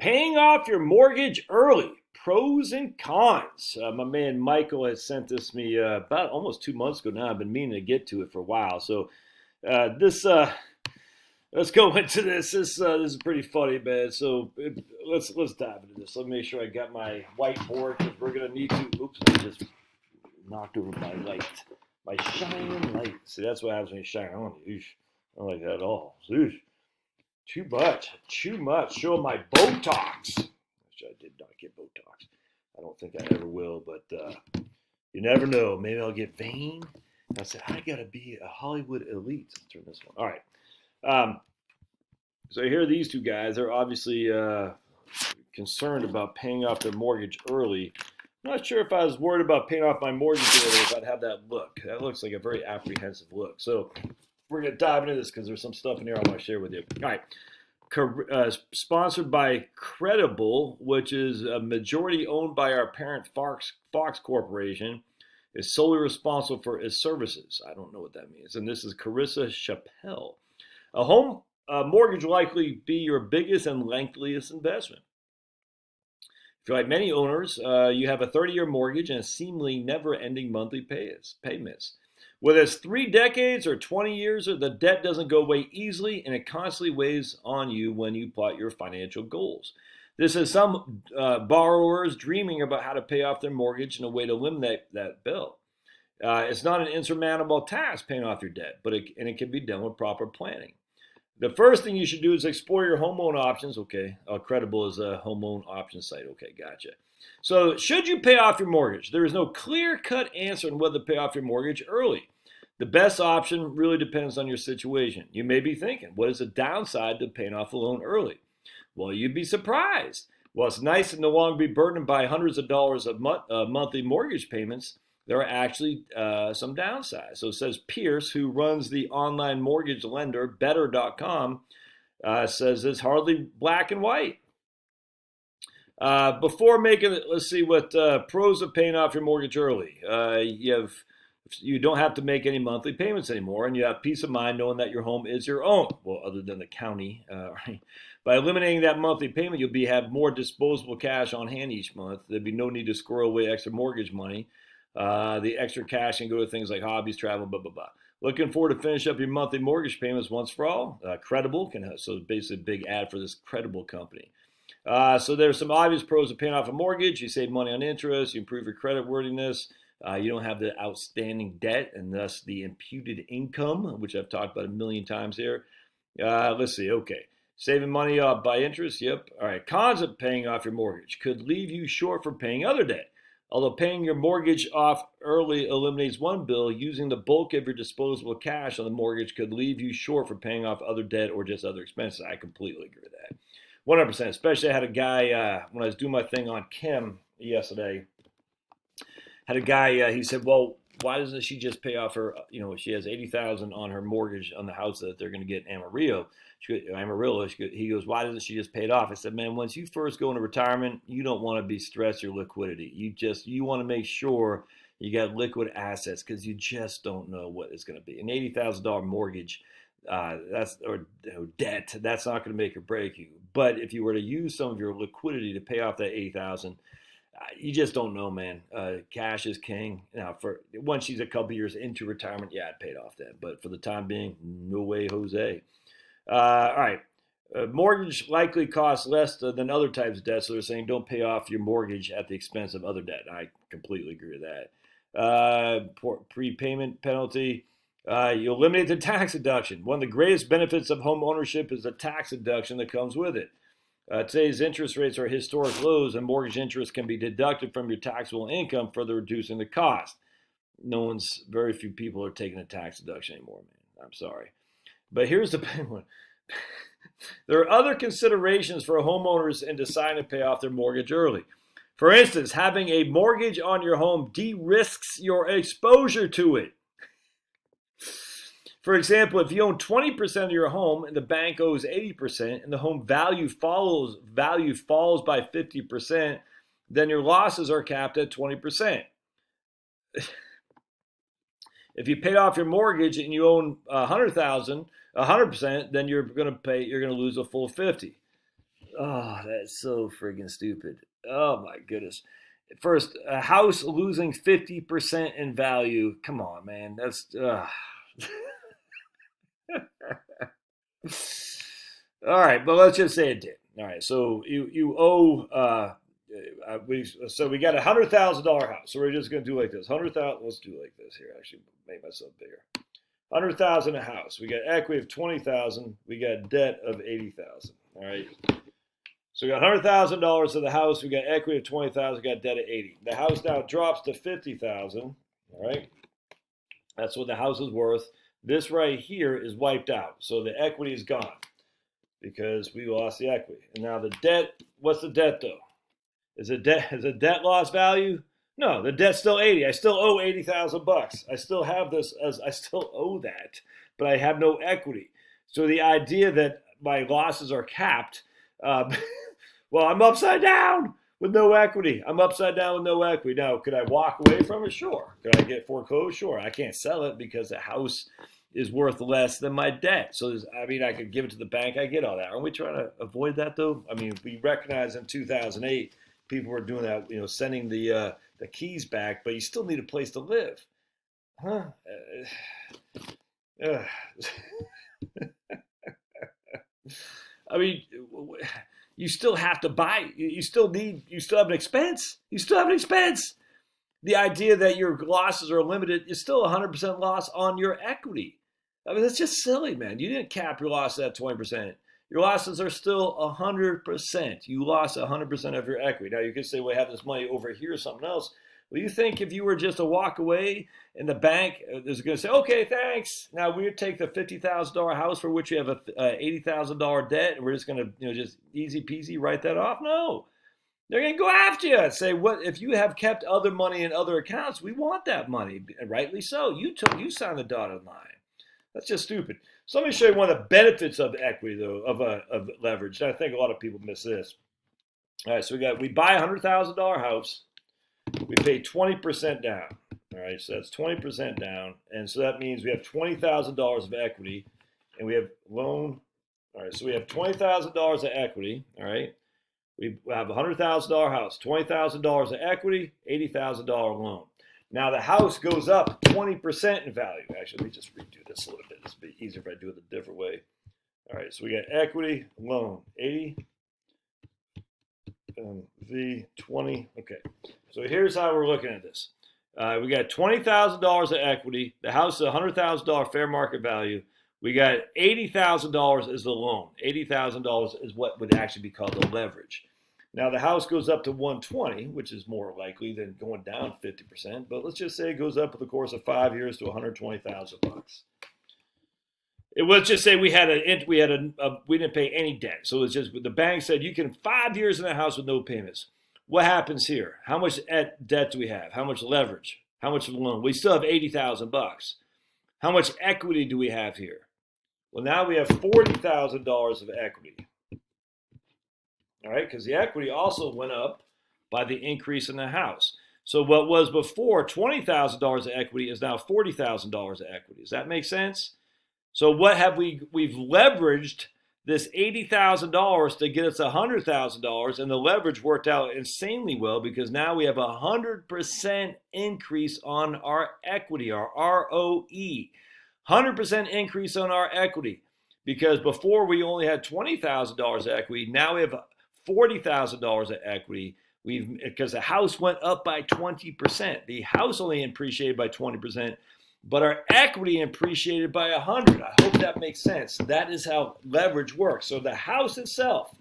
Paying off your mortgage early, pros and cons. My man Michael has sent this me about almost 2 months ago now. I've been meaning to get to it for a while. So let's go into this. This is pretty funny, man. So let's dive into this. Let me make sure I got my whiteboard because we're gonna need to. Oops, I just knocked over my light, my shining light. See, that's what happens when you shine on you. I don't like that at all. Too much. Show my Botox. Which I did not get Botox. I don't think I ever will, but you never know. Maybe I'll get vain. I said, I gotta be a Hollywood elite. Let's turn this one. All right. So here are these two guys. They're obviously concerned about paying off their mortgage early. I'm not sure if I was worried about paying off my mortgage early if I'd have that look. That looks like a very apprehensive look. So we're going to dive into this because there's some stuff in here I want to share with you. All right. Sponsored by Credible, which is a majority owned by our parent Fox Corporation, is solely responsible for its services. I don't know what that means. And this is Carissa Chappelle. A home mortgage will likely be your biggest and lengthiest investment. If you're like many owners, you have a 30-year mortgage and a seemingly never-ending monthly payments. Whether it's 3 decades or 20 years, the debt doesn't go away easily, and it constantly weighs on you when you plot your financial goals. This is some borrowers dreaming about how to pay off their mortgage and a way to eliminate that bill. It's not an insurmountable task paying off your debt, but it can be done with proper planning. The first thing you should do is explore your home loan options. Okay, Credible is a home loan option site. Okay, gotcha. So should you pay off your mortgage? There is no clear-cut answer on whether to pay off your mortgage early. The best option really depends on your situation. You may be thinking, what is the downside to paying off a loan early? Well, you'd be surprised. Well, it's nice to no longer be burdened by hundreds of dollars of monthly mortgage payments. There are actually some downsides. So it says Pierce, who runs the online mortgage lender, Better.com, says it's hardly black and white. Before making it, let's see what pros of paying off your mortgage early. You don't have to make any monthly payments anymore, and you have peace of mind knowing that your home is your own. Well, other than the county, right? By eliminating that monthly payment, you'll have more disposable cash on hand each month. There'd be no need to squirrel away extra mortgage money. The extra cash can go to things like hobbies, travel, blah, blah, blah. Looking forward to finish up your monthly mortgage payments once for all. Credible so basically a big ad for this Credible company. So there's some obvious pros of paying off a mortgage. You save money on interest. You improve your credit worthiness. You don't have the outstanding debt and thus the imputed income, which I've talked about a million times here. Let's see. Okay. Saving money by interest. Yep. All right. Cons of paying off your mortgage could leave you short for paying other debt. Although paying your mortgage off early eliminates one bill, using the bulk of your disposable cash on the mortgage could leave you short for paying off other debt or just other expenses. I completely agree with that. 100%. Especially I had a guy, when I was doing my thing on Kim yesterday, had a guy, he said, well, why doesn't she just pay off her, she has $80,000 on her mortgage on the house that they're going to get in Amarillo. He goes, why doesn't she just pay it off? I said, man, once you first go into retirement, you don't want to be stressed your liquidity. You want to make sure you got liquid assets because you just don't know what it's going to be. An $80,000 mortgage, or debt, that's not going to make or break you. But if you were to use some of your liquidity to pay off that $80,000, you just don't know, man. Cash is king. Now, once she's a couple years into retirement, yeah, I'd pay it off then. But for the time being, no way, Jose. All right. Mortgage likely costs less than other types of debt, so they're saying don't pay off your mortgage at the expense of other debt. I completely agree with that. Prepayment penalty. You eliminate the tax deduction. One of the greatest benefits of home ownership is the tax deduction that comes with it. Today's interest rates are historic lows, and mortgage interest can be deducted from your taxable income, further reducing the cost. Very few people are taking a tax deduction anymore, man. I'm sorry. But here's the big one. There are other considerations for homeowners in deciding to pay off their mortgage early. For instance, having a mortgage on your home de-risks your exposure to it. For example, if you own 20% of your home and the bank owes 80% and the home value falls by 50%, then your losses are capped at 20%. If you paid off your mortgage and you own $100,000, 100%, then you're going to lose a full 50. Oh, that's so friggin' stupid. Oh my goodness. First, a house losing 50% in value. Come on, man. That's all right, but let's just say it did. All right, so you owe we got $100,000 house. So we're just gonna do like this. 100,000. Let's do like this here. Actually, make myself bigger. 100,000 a house. We got equity of 20,000. We got debt of 80,000. All right. So we got $100,000 of the house. We got equity of 20,000. We got debt of 80. The house now drops to 50,000. All right. That's what the house is worth. This right here is wiped out. So the equity is gone because we lost the equity. And now the debt, what's the debt though? Is a debt lost value? No, the debt's still 80. I still owe 80,000 bucks. I still have this as I still owe that, but I have no equity. So the idea that my losses are capped, well, I'm upside down with no equity. I'm upside down with no equity. Now, could I walk away from it? Sure. Could I get foreclosed? Sure. I can't sell it because the house is worth less than my debt. So, I could give it to the bank. I get all that. Aren't we trying to avoid that, though? I mean, we recognize in 2008, people were doing that, sending the keys back, but you still need a place to live. Huh? I mean, you still have to buy. You still have an expense. You still have an expense. The idea that your losses are limited is still 100% loss on your equity. I mean, that's just silly, man. You didn't cap your losses at 20%. Your losses are still 100%. You lost 100% of your equity. Now, you could say, well, I have this money over here or something else. Well, you think if you were just to walk away and the bank is going to say, okay, thanks. Now, we're going to take the $50,000 house for which you have a $80,000 debt, and we're just going to just easy peasy write that off? No. They're going to go after you and say, what if you have kept other money in other accounts? We want that money, and rightly so. You signed the dotted line. That's just stupid. So let me show you one of the benefits of equity, though, of leverage. And I think a lot of people miss this. All right, so we buy a $100,000 house. We pay 20% down. All right, so that's 20% down, and so that means we have $20,000 of equity, and we have loan. All right, so we have $20,000 of equity. All right, we have a $100,000 house, $20,000 of equity, $80,000 loan. Now the house goes up 20% in value. Actually, let me just redo this a little bit. This would be easier if I do it a different way. All right, so we got equity, loan, 80, V, 20. Okay, so here's how we're looking at this. We got $20,000 of equity. The house is $100,000 fair market value. We got $80,000 as the loan. $80,000 is what would actually be called the leverage. Now the house goes up to 120, which is more likely than going down 50%. But let's just say it goes up over the course of 5 years to $120,000. Let's just say we didn't pay any debt. So it's just the bank said you can 5 years in the house with no payments. What happens here? How much debt do we have? How much leverage? How much of a loan? We still have $80,000. How much equity do we have here? Well, now we have $40,000 of equity. All right, because the equity also went up by the increase in the house. So what was before $20,000 of equity is now $40,000 of equity. Does that make sense? So what have we've leveraged this $80,000 to get us $100,000, and the leverage worked out insanely well because now we have 100% increase on our equity, our ROE. 100% increase on our equity because before we only had $20,000 of equity. Now we have $40,000 of equity. Because the house went up by 20%. The house only appreciated by 20%. But our equity appreciated by 100. I hope that makes sense. That is how leverage works. So the house itself.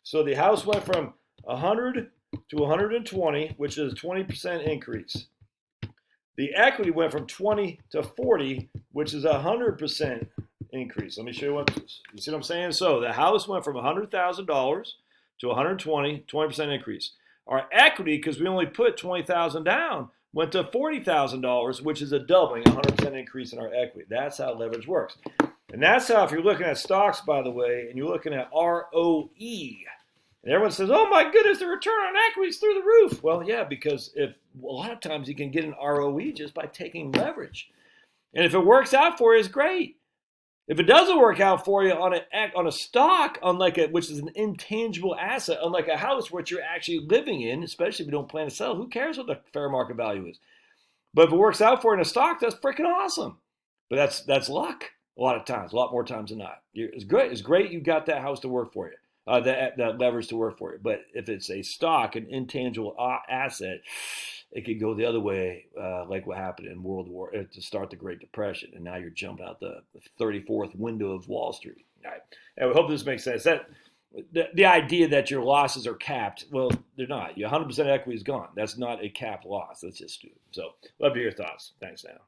So the house went from 100 to 120, which is a 20% increase. The equity went from 20 to 40, which is a 100% increase. Let me show you what this is. You see what I'm saying? So the house went from $100,000 to 120, 20% increase. Our equity, because we only put $20,000 down, went to $40,000, which is a doubling, 100% increase in our equity. That's how leverage works. And that's how, if you're looking at stocks, by the way, and you're looking at ROE, and everyone says, oh my goodness, the return on equity is through the roof. Well, yeah, because a lot of times you can get an ROE just by taking leverage. And if it works out for you, it's great. If it doesn't work out for you on a stock, which is an intangible asset, unlike a house which you're actually living in, especially if you don't plan to sell, who cares what the fair market value is? But if it works out for you in a stock, that's freaking awesome. But that's luck a lot of times, a lot more times than not. It's great. It's great you got that house to work for you, that leverage to work for you. But if it's a stock, an intangible asset, it could go the other way, like what happened in World War to start the Great Depression, and now you're jumping out the 34th window of Wall Street. All right, and we hope this makes sense. The idea that your losses are capped, well, they're not. Your 100% equity is gone. That's not a capped loss. That's just stupid. So, love to hear your thoughts. Thanks, now.